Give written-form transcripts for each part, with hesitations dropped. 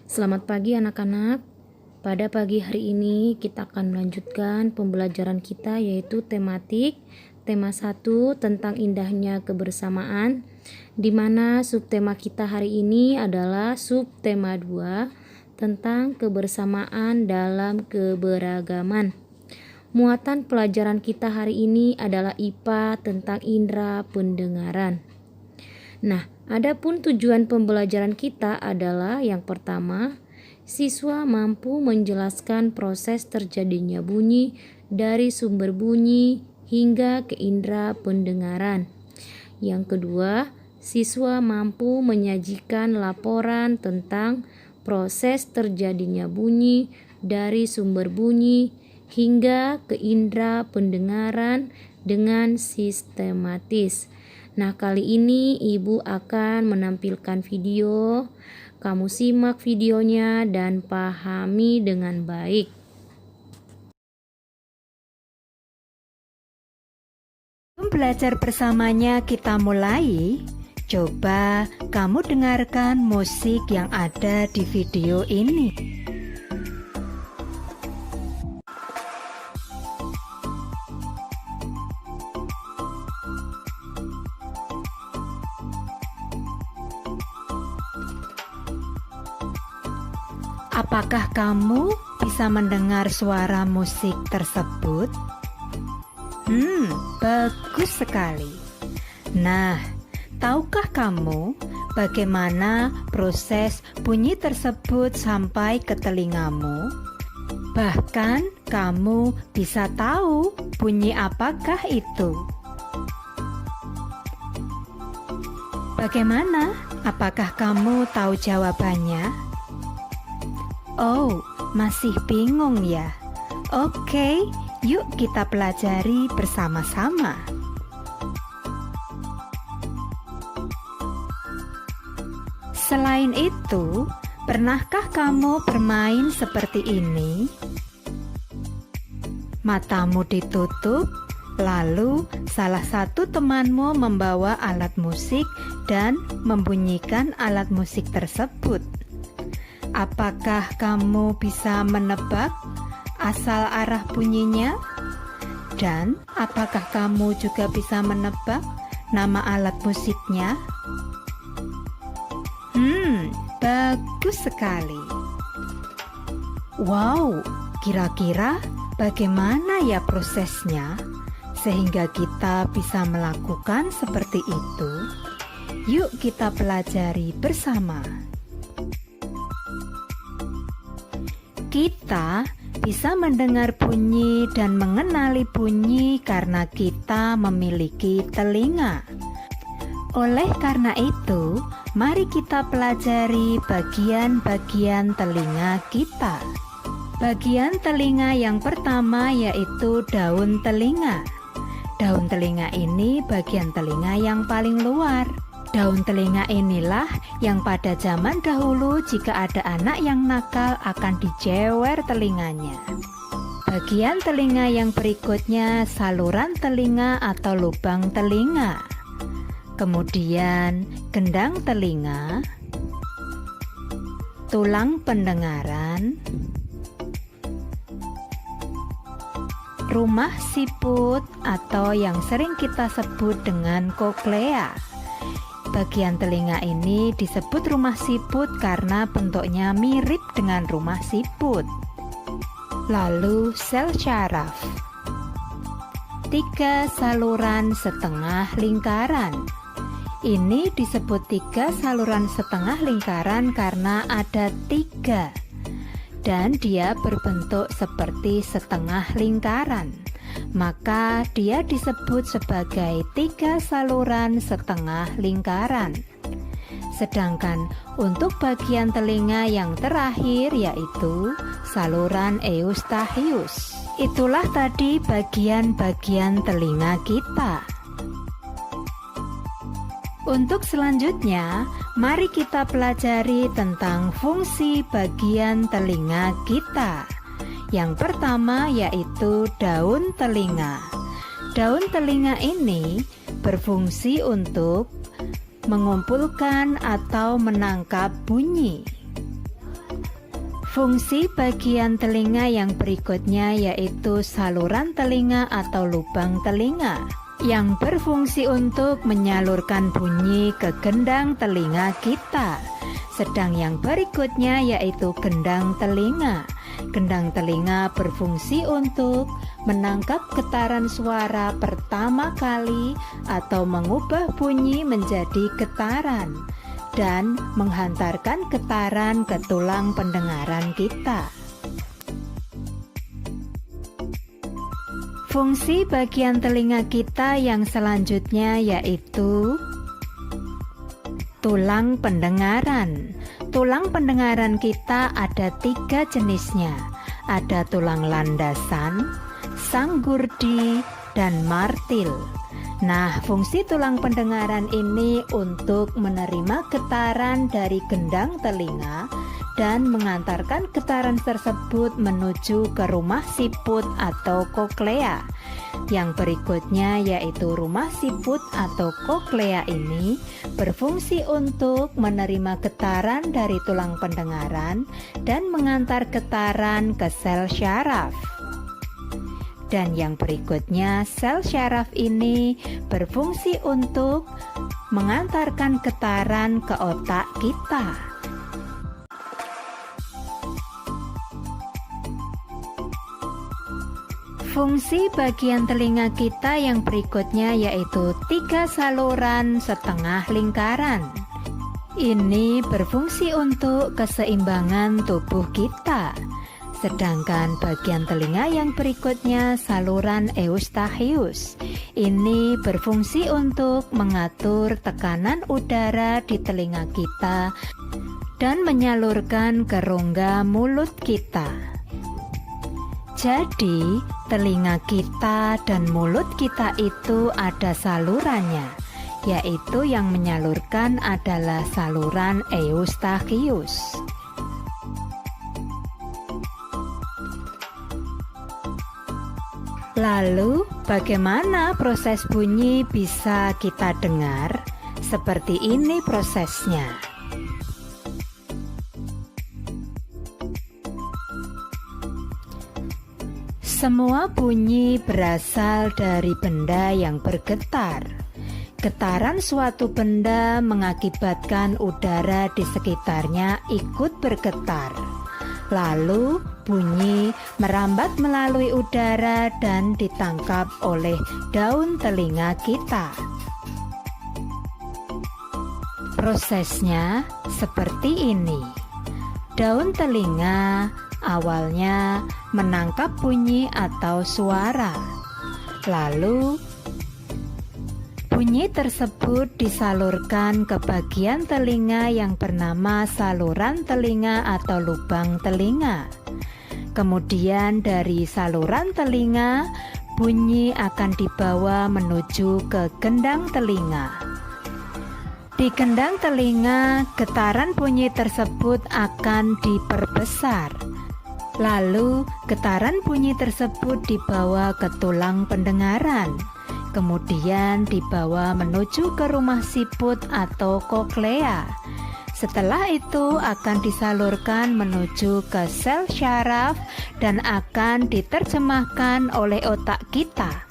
Selamat pagi anak-anak. Pada pagi hari ini kita akan melanjutkan pembelajaran kita yaitu tematik. Tema 1 tentang indahnya kebersamaan, di mana subtema kita hari ini adalah subtema 2 tentang kebersamaan dalam keberagaman. Muatan pelajaran kita hari ini adalah IPA tentang indera pendengaran. Nah, adapun tujuan pembelajaran kita adalah yang pertama, siswa mampu menjelaskan proses terjadinya bunyi dari sumber bunyi hingga ke indera pendengaran. Yang kedua, siswa mampu menyajikan laporan tentang proses terjadinya bunyi dari sumber bunyi hingga ke indera pendengaran dengan sistematis. Nah, kali ini Ibu akan menampilkan video. Kamu simak videonya dan pahami dengan baik. Belajar bersamanya kita mulai. Coba kamu dengarkan musik yang ada di video ini. Apakah kamu bisa mendengar suara musik tersebut? Bagus sekali. Nah, tahukah kamu bagaimana proses bunyi tersebut sampai ke telingamu? Bahkan kamu bisa tahu bunyi apakah itu. Bagaimana? Apakah kamu tahu jawabannya? Oh, masih bingung ya? Oke, yuk kita pelajari bersama-sama. Selain itu, pernahkah kamu bermain seperti ini? Matamu ditutup, lalu salah satu temanmu membawa alat musik dan membunyikan alat musik tersebut. Apakah kamu bisa menebak asal arah bunyinya? Dan apakah kamu juga bisa menebak nama alat musiknya? Bagus sekali. Wow, kira-kira bagaimana ya prosesnya sehingga kita bisa melakukan seperti itu? Yuk kita pelajari bersama. Kita bisa mendengar bunyi dan mengenali bunyi karena kita memiliki telinga. Oleh karena itu, mari kita pelajari bagian-bagian telinga kita. Bagian telinga yang pertama yaitu daun telinga. Daun telinga ini bagian telinga yang paling luar. Daun telinga inilah yang pada zaman dahulu jika ada anak yang nakal akan dijewer telinganya. Bagian telinga yang berikutnya saluran telinga atau lubang telinga. Kemudian gendang telinga, tulang pendengaran, rumah siput atau yang sering kita sebut dengan koklea. Bagian telinga ini disebut rumah siput karena bentuknya mirip dengan rumah siput. Lalu sel syaraf. 3 saluran setengah lingkaran. Ini disebut 3 saluran setengah lingkaran karena ada 3 dan dia berbentuk seperti setengah lingkaran. Maka dia disebut sebagai 3 saluran setengah lingkaran. Sedangkan untuk bagian telinga yang terakhir yaitu saluran eustachius. Itulah tadi bagian-bagian telinga kita. Untuk selanjutnya, mari kita pelajari tentang fungsi bagian telinga kita. Yang pertama yaitu daun telinga. Daun telinga ini berfungsi untuk mengumpulkan atau menangkap bunyi. Fungsi bagian telinga yang berikutnya yaitu saluran telinga atau lubang telinga yang berfungsi untuk menyalurkan bunyi ke gendang telinga kita. Sedang yang berikutnya yaitu gendang telinga. Gendang telinga berfungsi untuk menangkap getaran suara pertama kali atau mengubah bunyi menjadi getaran dan menghantarkan getaran ke tulang pendengaran kita. Fungsi bagian telinga kita yang selanjutnya yaitu tulang pendengaran. Tulang pendengaran kita ada 3 jenisnya. Ada tulang landasan, sanggurdi, dan martil. Nah, fungsi tulang pendengaran ini untuk menerima getaran dari gendang telinga dan mengantarkan getaran tersebut menuju ke rumah siput atau koklea. Yang berikutnya yaitu rumah siput atau koklea ini berfungsi untuk menerima getaran dari tulang pendengaran dan mengantar getaran ke sel syaraf. Dan yang berikutnya, sel syaraf ini berfungsi untuk mengantarkan getaran ke otak kita. Fungsi bagian telinga kita yang berikutnya yaitu 3 saluran setengah lingkaran. Ini berfungsi untuk keseimbangan tubuh kita. Sedangkan bagian telinga yang berikutnya saluran eustachius. Ini berfungsi untuk mengatur tekanan udara di telinga kita dan menyalurkan ke rongga mulut kita. Jadi, telinga kita dan mulut kita itu ada salurannya, yaitu yang menyalurkan adalah saluran eustachius. Lalu, bagaimana proses bunyi bisa kita dengar? Seperti ini prosesnya. Semua bunyi berasal dari benda yang bergetar. Getaran suatu benda mengakibatkan udara di sekitarnya ikut bergetar. Lalu bunyi merambat melalui udara dan ditangkap oleh daun telinga kita. Prosesnya seperti ini. Daun telinga awalnya menangkap bunyi atau suara. Lalu bunyi tersebut disalurkan ke bagian telinga yang bernama saluran telinga atau lubang telinga. Kemudian dari saluran telinga, bunyi akan dibawa menuju ke gendang telinga. Di gendang telinga, getaran bunyi tersebut akan diperbesar. Lalu, getaran bunyi tersebut dibawa ke tulang pendengaran. Kemudian dibawa menuju ke rumah siput atau koklea. Setelah itu akan disalurkan menuju ke sel syaraf dan akan diterjemahkan oleh otak kita.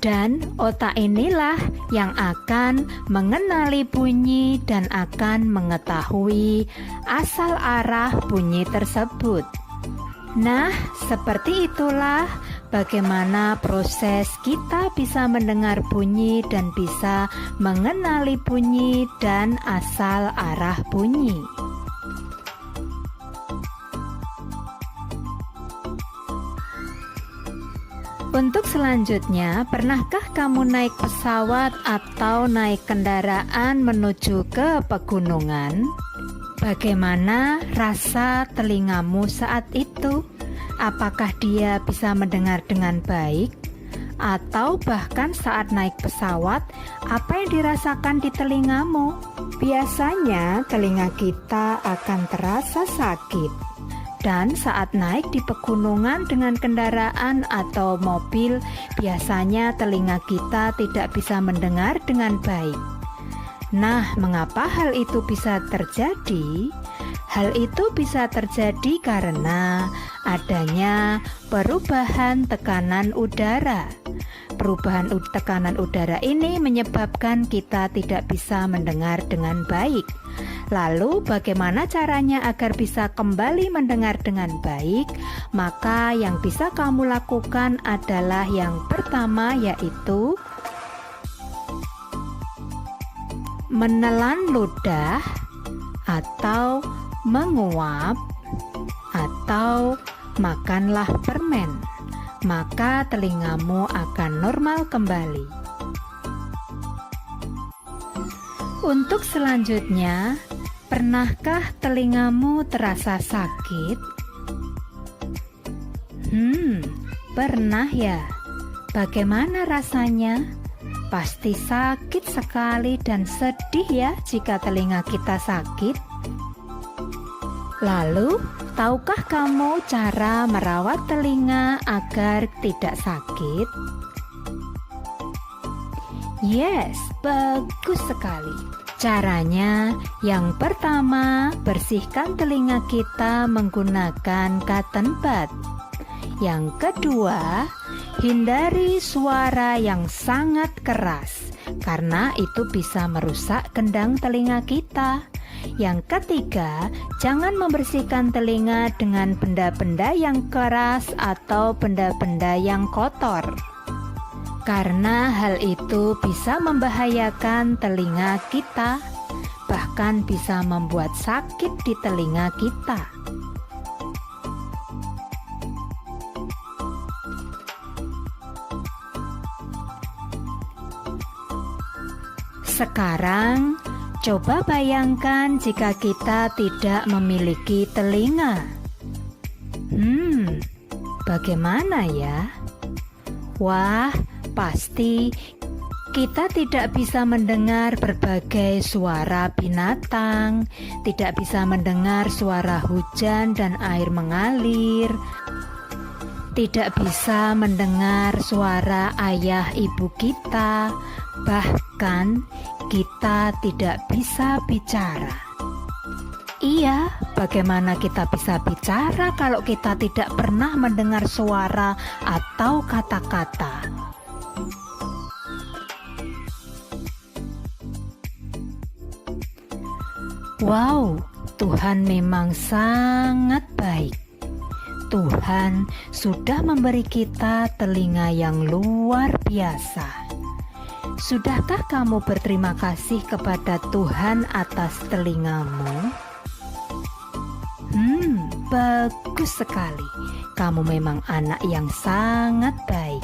Dan otak inilah yang akan mengenali bunyi dan akan mengetahui asal arah bunyi tersebut. Nah, seperti itulah bagaimana proses kita bisa mendengar bunyi dan bisa mengenali bunyi dan asal arah bunyi. Untuk selanjutnya, pernahkah kamu naik pesawat atau naik kendaraan menuju ke pegunungan? Bagaimana rasa telingamu saat itu? Apakah dia bisa mendengar dengan baik? Atau bahkan saat naik pesawat, apa yang dirasakan di telingamu? Biasanya telinga kita akan terasa sakit. Dan saat naik di pegunungan dengan kendaraan atau mobil, biasanya telinga kita tidak bisa mendengar dengan baik. Nah, mengapa hal itu bisa terjadi? Hal itu bisa terjadi karena adanya perubahan tekanan udara. Perubahan tekanan udara ini menyebabkan kita tidak bisa mendengar dengan baik. Lalu bagaimana caranya agar bisa kembali mendengar dengan baik? Maka yang bisa kamu lakukan adalah yang pertama, yaitu menelan ludah atau menguap atau makanlah permen, maka telingamu akan normal kembali. Untuk selanjutnya, pernahkah telingamu terasa sakit? Pernah ya? Bagaimana rasanya? Pasti sakit sekali dan sedih ya jika telinga kita sakit. Lalu, tahukah kamu cara merawat telinga agar tidak sakit? Yes, bagus sekali. Caranya, yang pertama, bersihkan telinga kita menggunakan cotton bud. Yang kedua, hindari suara yang sangat keras, karena itu bisa merusak kendang telinga kita. Yang ketiga, jangan membersihkan telinga dengan benda-benda yang keras atau benda-benda yang kotor, karena hal itu bisa membahayakan telinga kita, bahkan bisa membuat sakit di telinga kita. Sekarang, coba bayangkan jika kita tidak memiliki telinga. Bagaimana ya? Wah, pasti kita tidak bisa mendengar berbagai suara binatang, tidak bisa mendengar suara hujan dan air mengalir, tidak bisa mendengar suara ayah ibu kita, bahkan kita tidak bisa bicara. Iya, bagaimana kita bisa bicara kalau kita tidak pernah mendengar suara atau kata-kata? Wow, Tuhan memang sangat baik. Tuhan sudah memberi kita telinga yang luar biasa. Sudahkah kamu berterima kasih kepada Tuhan atas telingamu? Bagus sekali. Kamu memang anak yang sangat baik.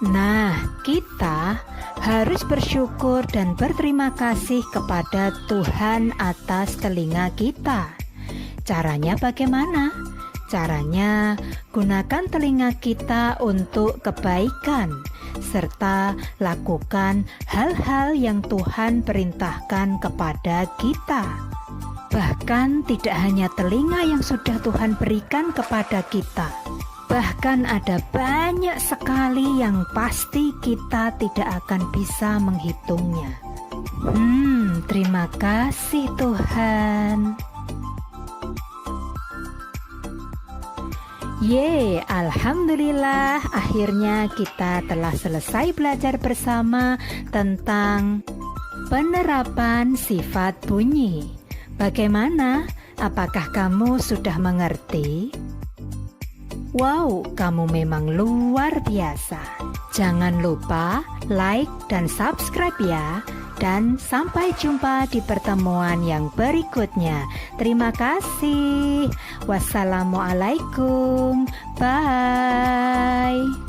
Nah, kita harus bersyukur dan berterima kasih kepada Tuhan atas telinga kita. Caranya bagaimana? Caranya, gunakan telinga kita untuk kebaikan, serta lakukan hal-hal yang Tuhan perintahkan kepada kita. Bahkan tidak hanya telinga yang sudah Tuhan berikan kepada kita, bahkan ada banyak sekali yang pasti kita tidak akan bisa menghitungnya. Terima kasih Tuhan. Alhamdulillah, akhirnya kita telah selesai belajar bersama tentang penerapan sifat bunyi. Bagaimana? Apakah kamu sudah mengerti? Wow, kamu memang luar biasa. Jangan lupa like dan subscribe ya. Dan sampai jumpa di pertemuan yang berikutnya. Terima kasih. Wassalamualaikum. Bye.